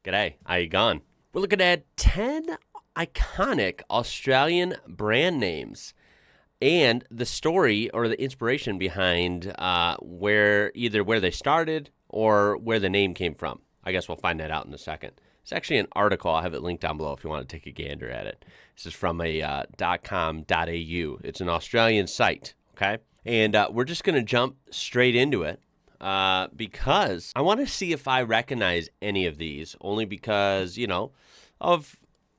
G'day, how you going? We're looking at 10 iconic Australian brand names and the story or the inspiration behind where they started or where the name came from. I guess we'll find that out in a second. It's actually an article. I'll have it linked down below if you want to take a gander at it. This is from a .com.au. It's an Australian site, okay? And we're just going to jump straight into it. Because I want to see if I recognize any of these, only because, of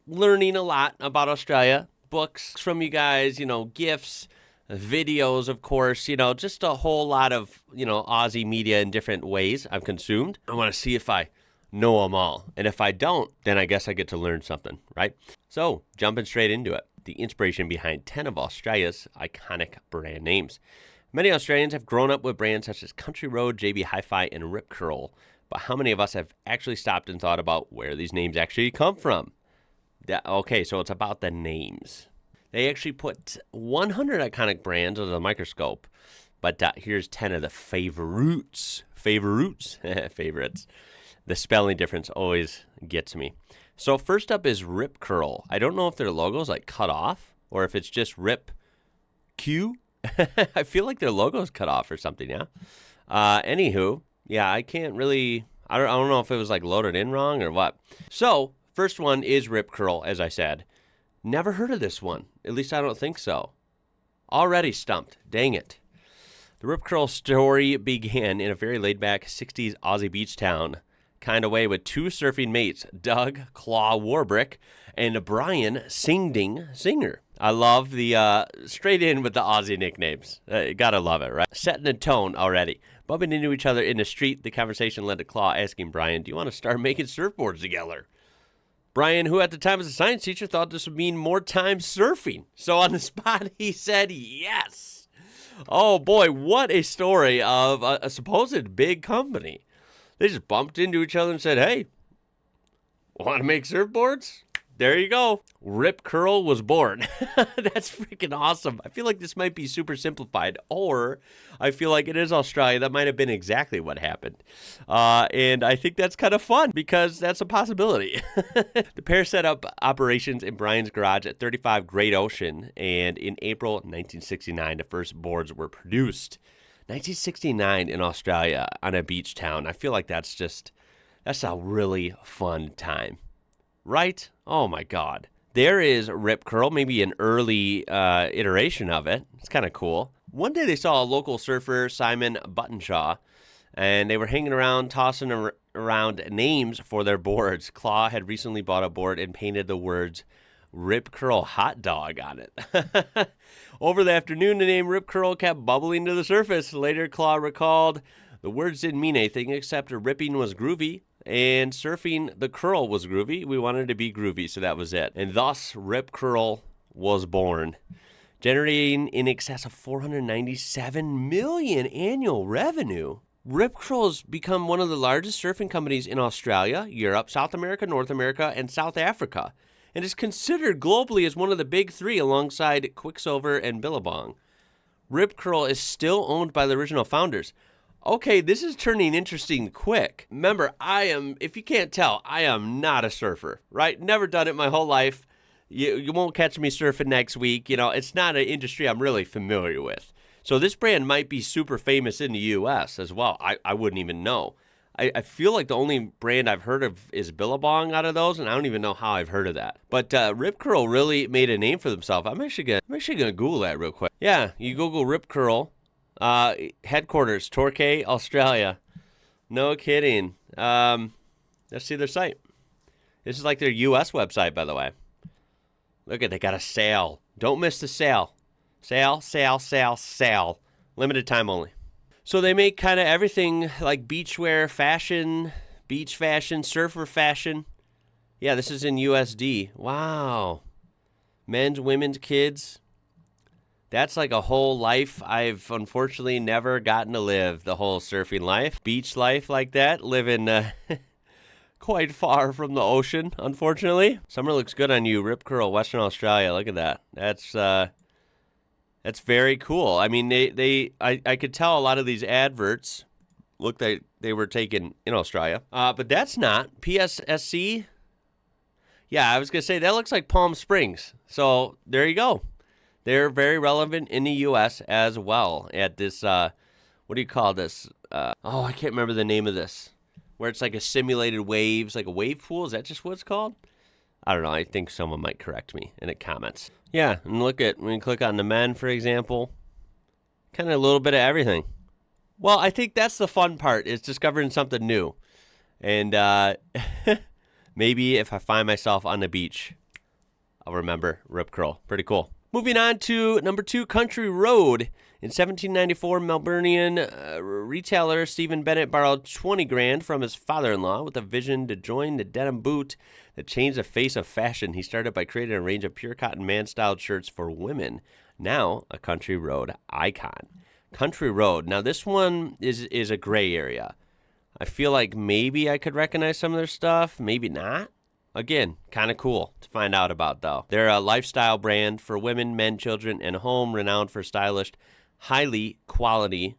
learning a lot about Australia, books from you guys, gifts, videos, of course, just a whole lot of, Aussie media in different ways I've consumed. I want to see if I know them all. And if I don't, then I guess I get to learn something, right? So, jumping straight into it. The inspiration behind 10 of Australia's iconic brand names. Many Australians have grown up with brands such as Country Road, JB Hi-Fi, and Rip Curl, but how many of us have actually stopped and thought about where these names actually come from? Okay, so it's about the names. They actually put 100 iconic brands under the microscope, but here's 10 of the favorites. Favorites. The spelling difference always gets me. So first up is Rip Curl. I don't know if their logo's like cut off or if it's just Rip Q. I feel like their logo's cut off or something, yeah? Anywho, yeah, I can't really, I don't know if it was like loaded in wrong or what. So, first one is Rip Curl, as I said. Never heard of this one. At least I don't think so. Already stumped. Dang it. The Rip Curl story began in a very laid-back 60s Aussie beach town kind of way with two surfing mates, Doug Claw Warbrick and Brian Singer. I love the straight in with the Aussie nicknames. Gotta love it, right? Setting the tone already. Bumping into each other in the street, the conversation led to Claw asking Brian, do you want to start making surfboards together? Brian, who at the time was a science teacher, thought this would mean more time surfing. So on the spot, he said yes. Oh boy, what a story of a supposed big company. They just bumped into each other and said, hey, want to make surfboards? There you go. Rip Curl was born. That's freaking awesome. I feel like this might be super simplified, or I feel like it is Australia. That might have been exactly what happened. And I think that's kind of fun because that's a possibility. The pair set up operations in Brian's garage at 35 Great Ocean, and in April 1969, the first boards were produced. 1969 in Australia on a beach town. I feel like that's a really fun time. Right? Oh my God. There is Rip Curl, maybe an early iteration of it. It's kind of cool. One day they saw a local surfer, Simon Buttonshaw, and they were hanging around, tossing around names for their boards. Claw had recently bought a board and painted the words Rip Curl Hot Dog on it. Over the afternoon, the name Rip Curl kept bubbling to the surface. Later, Claw recalled, the words didn't mean anything except ripping was groovy and surfing the curl was groovy. We wanted to be groovy, so that was it. And thus, Rip Curl was born, generating in excess of $497 million annual revenue. Rip Curl has become one of the largest surfing companies in Australia, Europe, South America, North America, and South Africa, and is considered globally as one of the big three alongside Quicksilver and Billabong. Rip Curl is still owned by the original founders. Okay, this is turning interesting quick. Remember, if you can't tell, I am not a surfer, right? Never done it my whole life. You won't catch me surfing next week. It's not an industry I'm really familiar with. So this brand might be super famous in the U.S. as well. I wouldn't even know. I feel like the only brand I've heard of is Billabong out of those, and I don't even know how I've heard of that. But Rip Curl really made a name for themselves. I'm actually gonna Google that real quick. Yeah, you Google Rip Curl. Headquarters, Torquay, Australia. No kidding. Let's see their site. This is like their U.S. website, by the way. Look at, they got a sale. Don't miss the sale. Sale. Limited time only. So they make kind of everything like beachwear, fashion, beach fashion, surfer fashion. Yeah, this is in USD. Wow. Men's, women's, kids. That's like a whole life I've unfortunately never gotten to live, the whole surfing life, beach life like that, living quite far from the ocean, unfortunately. Summer looks good on you, Rip Curl, Western Australia. Look at that. That's very cool. I mean, I could tell a lot of these adverts looked like they were taken in Australia. But that's not. PSSC. Yeah, I was going to say that looks like Palm Springs. So there you go. They're very relevant in the U.S. as well at this, what do you call this? I can't remember the name of this. Where it's like a simulated waves, like a wave pool. Is that just what it's called? I don't know. I think someone might correct me in the comments. Yeah, and look at, when you click on the men, for example, kind of a little bit of everything. Well, I think that's the fun part, is discovering something new. And maybe if I find myself on the beach, I'll remember Rip Curl. Pretty cool. Moving on to number 2, Country Road. In 1794, Melbourneian retailer Stephen Bennett borrowed $20,000 from his father-in-law with a vision to join the denim boot that changed the face of fashion. He started by creating a range of pure cotton man-styled shirts for women, now a Country Road icon. Country Road. Now, this one is a gray area. I feel like maybe I could recognize some of their stuff, maybe not. Again, kind of cool to find out about, though. They're a lifestyle brand for women, men, children, and home, renowned for stylish, high quality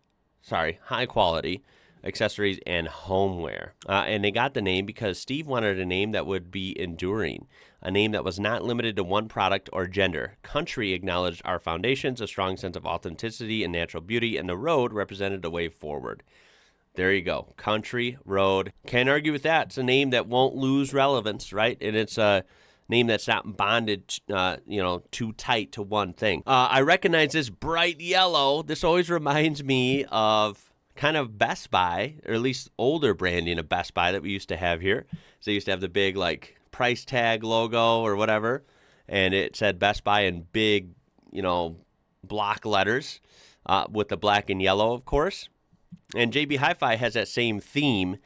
accessories and homeware. And they got the name because Steve wanted a name that would be enduring, a name that was not limited to one product or gender. Country acknowledged our foundations, a strong sense of authenticity and natural beauty, and the road represented a way forward. There you go. Country Road. Can't argue with that. It's a name that won't lose relevance, right? And it's a name that's not bonded, too tight to one thing. I recognize this bright yellow. This always reminds me of kind of Best Buy, or at least older branding of Best Buy that we used to have here. So they used to have the big, like, price tag logo or whatever, and it said Best Buy in big, block letters with the black and yellow, of course. And JB HiFi has that same theme,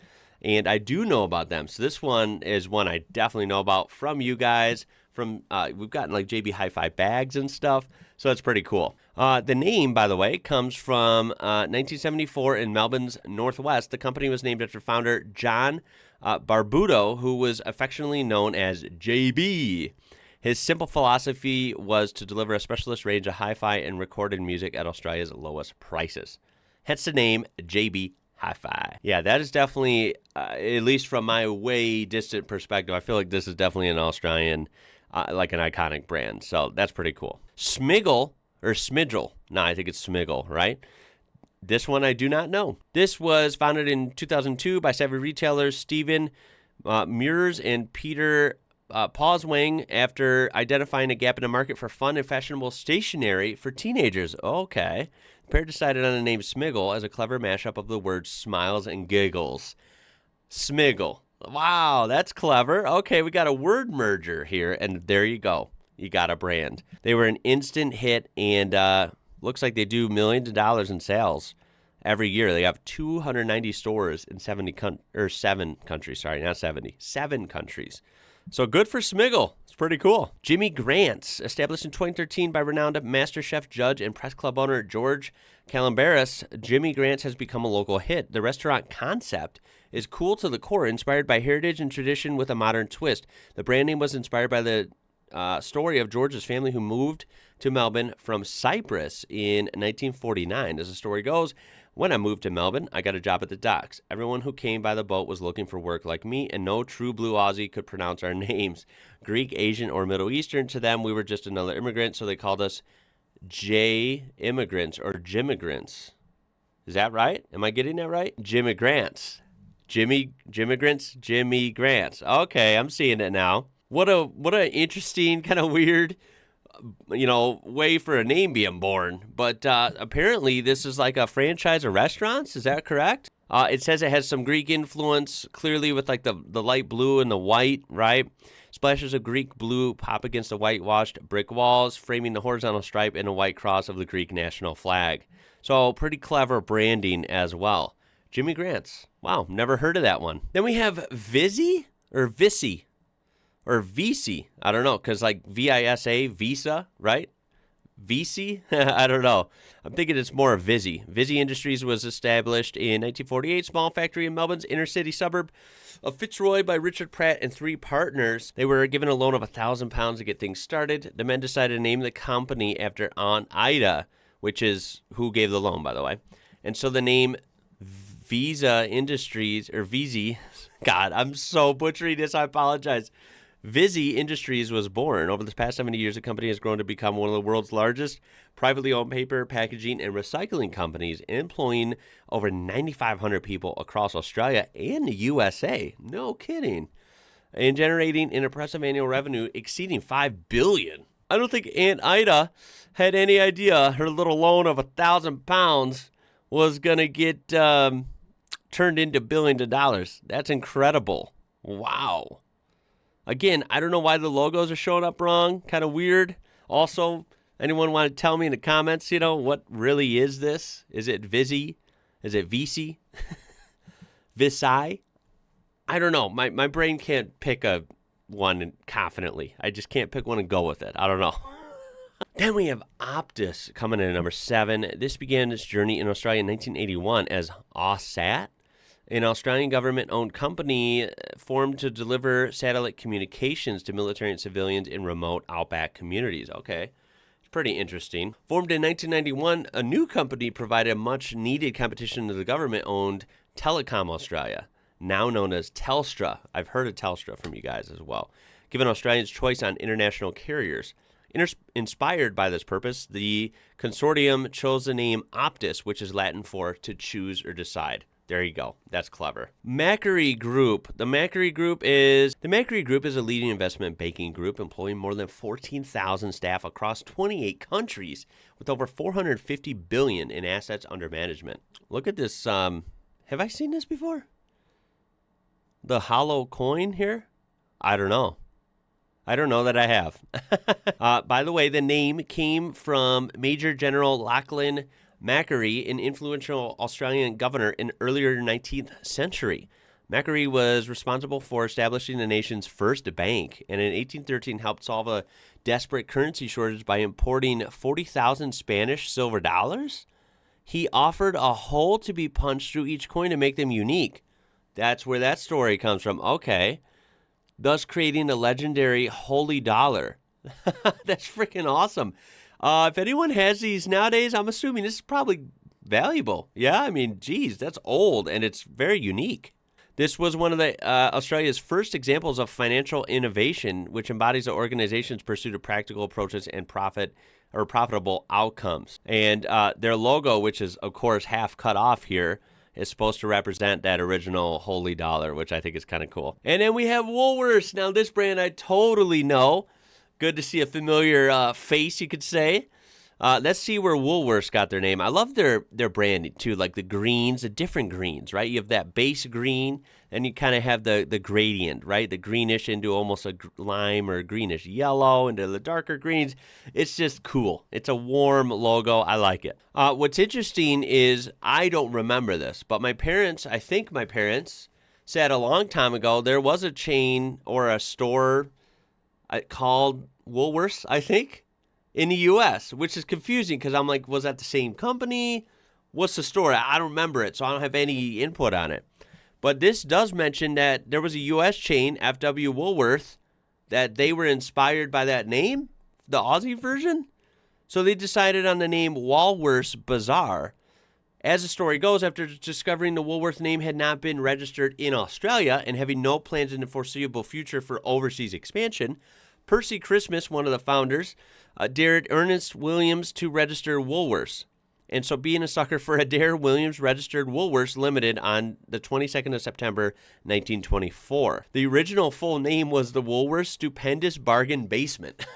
and I do know about them. So this one is one I definitely know about from you guys. We've gotten like JB HiFi bags and stuff, so it's pretty cool. The name, by the way, comes from 1974 in Melbourne's Northwest. The company was named after founder John Barbuto, who was affectionately known as JB. His simple philosophy was to deliver a specialist range of hi-fi and recorded music at Australia's lowest prices. Hence the name JB HiFi. Yeah, that is definitely, at least from my way distant perspective, I feel like this is definitely an Australian, like an iconic brand. So that's pretty cool. Smiggle, or Smiggle. No, I think it's Smiggle, right? This one I do not know. This was founded in 2002 by savvy retailers Stephen Mears and Peter Pauswang after identifying a gap in the market for fun and fashionable stationery for teenagers. Okay. The pair decided on the name Smiggle as a clever mashup of the words smiles and giggles. Smiggle. Wow, that's clever. Okay, we got a word merger here, and there you go. You got a brand. They were an instant hit, and looks like they do millions of dollars in sales every year. They have 290 stores in 7 countries. Sorry, not 70. 7 countries. So good for Smiggle. It's pretty cool. Jimmy Grant's, established in 2013 by renowned Master Chef judge and press club owner George Calambaris, Jimmy Grant's has become a local hit. The restaurant concept is cool to the core, inspired by heritage and tradition with a modern twist. The brand name was inspired by the story of George's family who moved to Melbourne from Cyprus in 1949. As the story goes, when I moved to Melbourne, I got a job at the docks. Everyone who came by the boat was looking for work like me, and no true blue Aussie could pronounce our names. Greek, Asian, or Middle Eastern, to them, we were just another immigrant, so they called us J-immigrants or Jimmigrants. Is that right? Am I getting that right? Jimmigrants. Jimmigrants, Jimmy Grants. Okay, I'm seeing it now. What a interesting, kind of weird, way for a name being born. But apparently this is like a franchise of restaurants. Is that correct? It says it has some Greek influence, clearly with like the light blue and the white, right? Splashes of Greek blue pop against the whitewashed brick walls, framing the horizontal stripe and a white cross of the Greek national flag. So pretty clever branding as well. Jimmy Grant's. Wow, never heard of that one. Then we have Vizy or Vizy. Or Vizy, I don't know, because like V-I-S-A, Visa, right? Vizy? I don't know. I'm thinking it's more of Vizy. Vizy Industries was established in 1948, small factory in Melbourne's inner city suburb of Fitzroy by Richard Pratt and 3 partners. They were given a loan of £1,000 to get things started. The men decided to name the company after Aunt Ida, which is who gave the loan, by the way. And so the name Visa Industries, or Vizy, God, I'm so butchering this, I apologize. Vizy Industries was born. Over the past 70 years, the company has grown to become one of the world's largest privately owned paper, packaging, and recycling companies, employing over 9,500 people across Australia and the USA. No kidding. And generating an impressive annual revenue exceeding $5 billion. I don't think Aunt Ida had any idea her little loan of £1,000 was going to get turned into billions of dollars. That's incredible. Wow. Again, I don't know why the logos are showing up wrong. Kind of weird. Also, anyone want to tell me in the comments, what really is this? Is it Vizy? Is it Vizy? Vizy? I don't know. My brain can't pick one confidently. I just can't pick one and go with it. I don't know. Then we have Opus coming in at number 7. This began its journey in Australia in 1981 as AusSat, an Australian government-owned company formed to deliver satellite communications to military and civilians in remote outback communities. Okay, it's pretty interesting. Formed in 1991, a new company provided a much-needed competition to the government-owned Telecom Australia, now known as Telstra. I've heard of Telstra from you guys as well. Given Australians' choice on international carriers. Inspired by this purpose, the consortium chose the name Optus, which is Latin for to choose or decide. There you go. That's clever. Macquarie Group. The Macquarie Group is a leading investment banking group employing more than 14,000 staff across 28 countries with over $450 billion in assets under management. Look at this. Have I seen this before? The hollow coin here? I don't know. I don't know that I have. By the way, the name came from Major General Lachlan Macquarie, an influential Australian governor in earlier 19th century. Macquarie was responsible for establishing the nation's first bank, and in 1813 helped solve a desperate currency shortage by importing 40,000 Spanish silver dollars. He offered a hole to be punched through each coin to make them unique. That's where that story comes from. Okay. Thus creating the legendary holy dollar. That's freaking awesome. If anyone has these nowadays, I'm assuming this is probably valuable. Yeah, I mean, geez, that's old, and it's very unique. This was one of the Australia's first examples of financial innovation, which embodies the organization's pursuit of practical approaches and profitable outcomes. And their logo, which is, of course, half cut off here, is supposed to represent that original holy dollar, which I think is kind of cool. And then we have Woolworths. Now, this brand I totally know. Good to see a familiar face, you could say. Let's see where Woolworths got their name. I love their branding, too, like the greens, the different greens, right? You have that base green, and you kind of have the gradient, right? The greenish into almost a lime or greenish yellow into the darker greens. It's just cool. It's a warm logo. I like it. What's interesting is I don't remember this, but I think my parents said a long time ago there was a chain or a store called Woolworths, I think, in the U.S., which is confusing because I'm like, was that the same company? What's the story? I don't remember it, so I don't have any input on it. But this does mention that there was a U.S. chain, FW Woolworth, that they were inspired by that name, the Aussie version. So they decided on the name Woolworths Bazaar. As the story goes, after discovering the Woolworth name had not been registered in Australia and having no plans in the foreseeable future for overseas expansion, Percy Christmas, one of the founders, dared Ernest Williams to register Woolworths. And so being a sucker for a dare, Williams registered Woolworths Limited on the 22nd of September, 1924. The original full name was the Woolworths Stupendous Bargain Basement.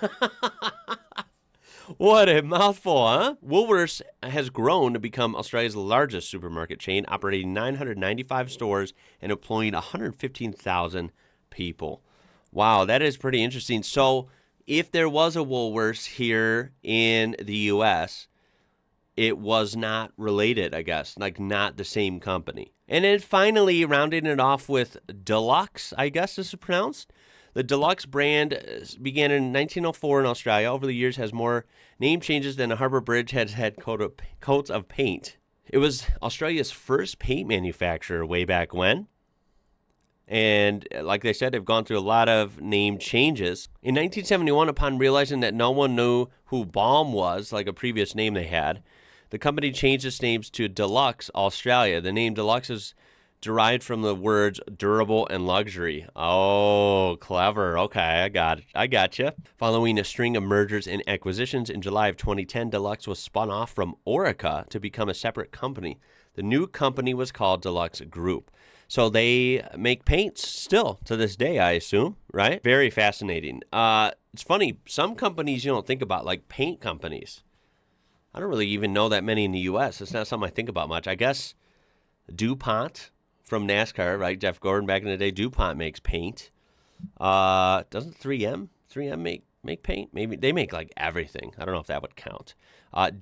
What a mouthful, huh? Woolworths has grown to become Australia's largest supermarket chain, operating 995 stores and employing 115,000 people. Wow, that is pretty interesting. So if there was a Woolworths here in the U.S., it was not related, I guess, like not the same company. And then finally, rounding it off with Deluxe, I guess this is pronounced. The Deluxe brand began in 1904 in Australia. Over the years, has more name changes than a Harbour Bridge has had coats of paint. It was Australia's first paint manufacturer way back when. And like they said, they've gone through a lot of name changes. In 1971, upon realizing that no one knew who Balm was, like a previous name they had, The company changed its names to Deluxe Australia. The name Deluxe is derived from the words durable and luxury. Oh, clever. Okay, I got you. Following a string of mergers and acquisitions in July of 2010, Deluxe was spun off from Orica to become a separate company. The new company was called Deluxe Group. So they make paints still to this day, I assume, right? Very fascinating. It's funny, some companies you don't think about, like paint companies. I don't really even know that many in the U.S. It's not something I think about much. I guess DuPont from NASCAR, right? Jeff Gordon back in the day, DuPont makes paint. Doesn't 3M make paint? Maybe they make like everything. I don't know if that would count.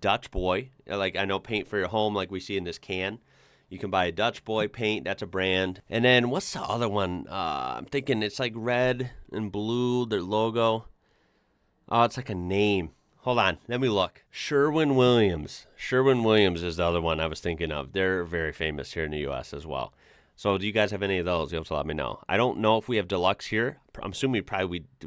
Dutch Boy, like I know paint for your home, like we see in this can. You can buy a Dutch Boy paint. That's a brand. And then what's the other one? I'm thinking it's like red and blue, their logo. Oh, it's like a name. Hold on. Let me look. Sherwin-Williams. Sherwin-Williams is the other one I was thinking of. They're very famous here in the U.S. as well. So do you guys have any of those? You'll have to let me know. I don't know if we have Deluxe here. I'm assuming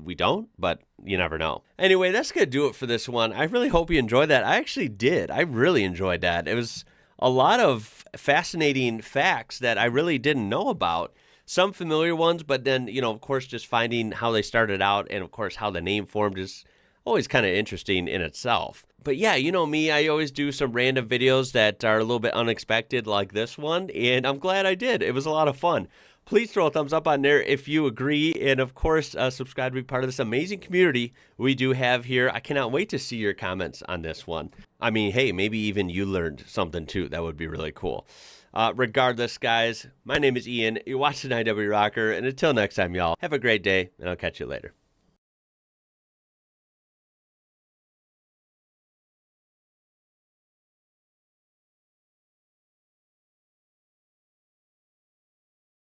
we don't, but you never know. Anyway, that's going to do it for this one. I really hope you enjoyed that. I actually did. I really enjoyed that. It was a lot of fascinating facts that I really didn't know about. Some familiar ones, but then, of course, just finding how they started out and, of course, how the name formed is always kind of interesting in itself. But yeah, you know me, I always do some random videos that are a little bit unexpected like this one, and I'm glad I did. It was a lot of fun. Please throw a thumbs up on there if you agree, and of course, subscribe to be part of this amazing community we do have here. I cannot wait to see your comments on this one. I mean, hey, maybe even you learned something too. That would be really cool. Regardless, guys, my name is Ian. You're watching IWrocker, and until next time, y'all, have a great day, and I'll catch you later.